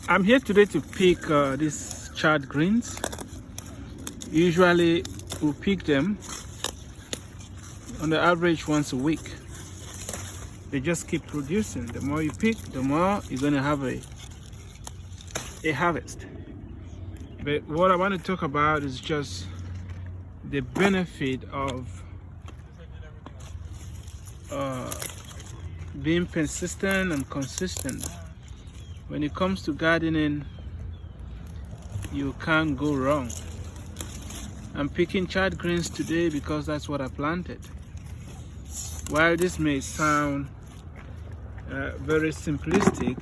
I'm here today to pick these chard greens. Usually we pick them on the average once a week. They just keep producing. The more you pick, the more you're going to have a harvest. But what I want to talk about is just the benefit of being persistent and consistent. When it comes to gardening, you can't go wrong. I'm picking chard greens today because that's what I planted. While this may sound very simplistic,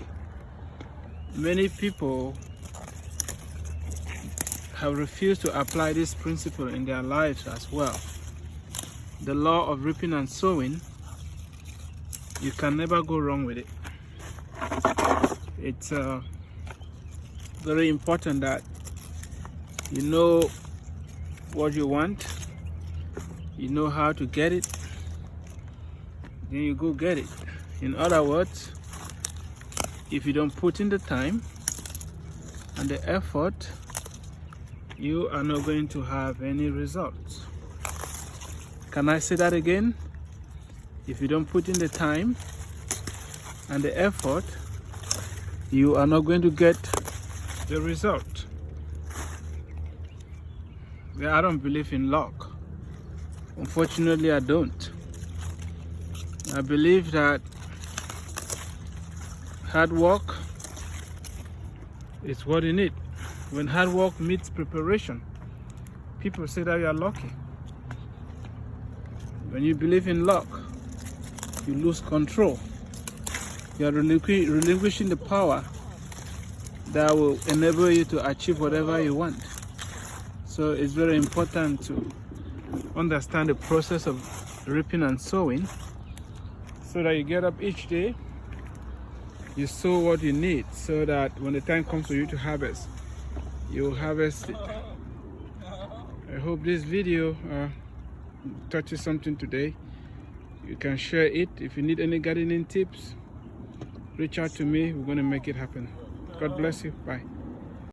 many people have refused to apply this principle in their lives as well. The law of reaping and sowing, you can never go wrong with it. It's very important that you know what you want, you know how to get it, then you go get it. In other words, if you don't put in the time and the effort, you are not going to have any results. Can I say that again? If you don't put in the time and the effort, you are not going to get the result. I don't believe in luck. Unfortunately, I don't. I believe that hard work is what you need. When hard work meets preparation, people say that you are lucky. When you believe in luck, you lose control. You are relinquishing the power that will enable you to achieve whatever you want. So it's very important to understand the process of reaping and sowing so that you get up each day, you sow what you need so that when the time comes for you to harvest, you'll harvest it. I hope this video touches something today. You can share it. If you need any gardening tips, reach out to me. We're going to make it happen. God bless you. Bye.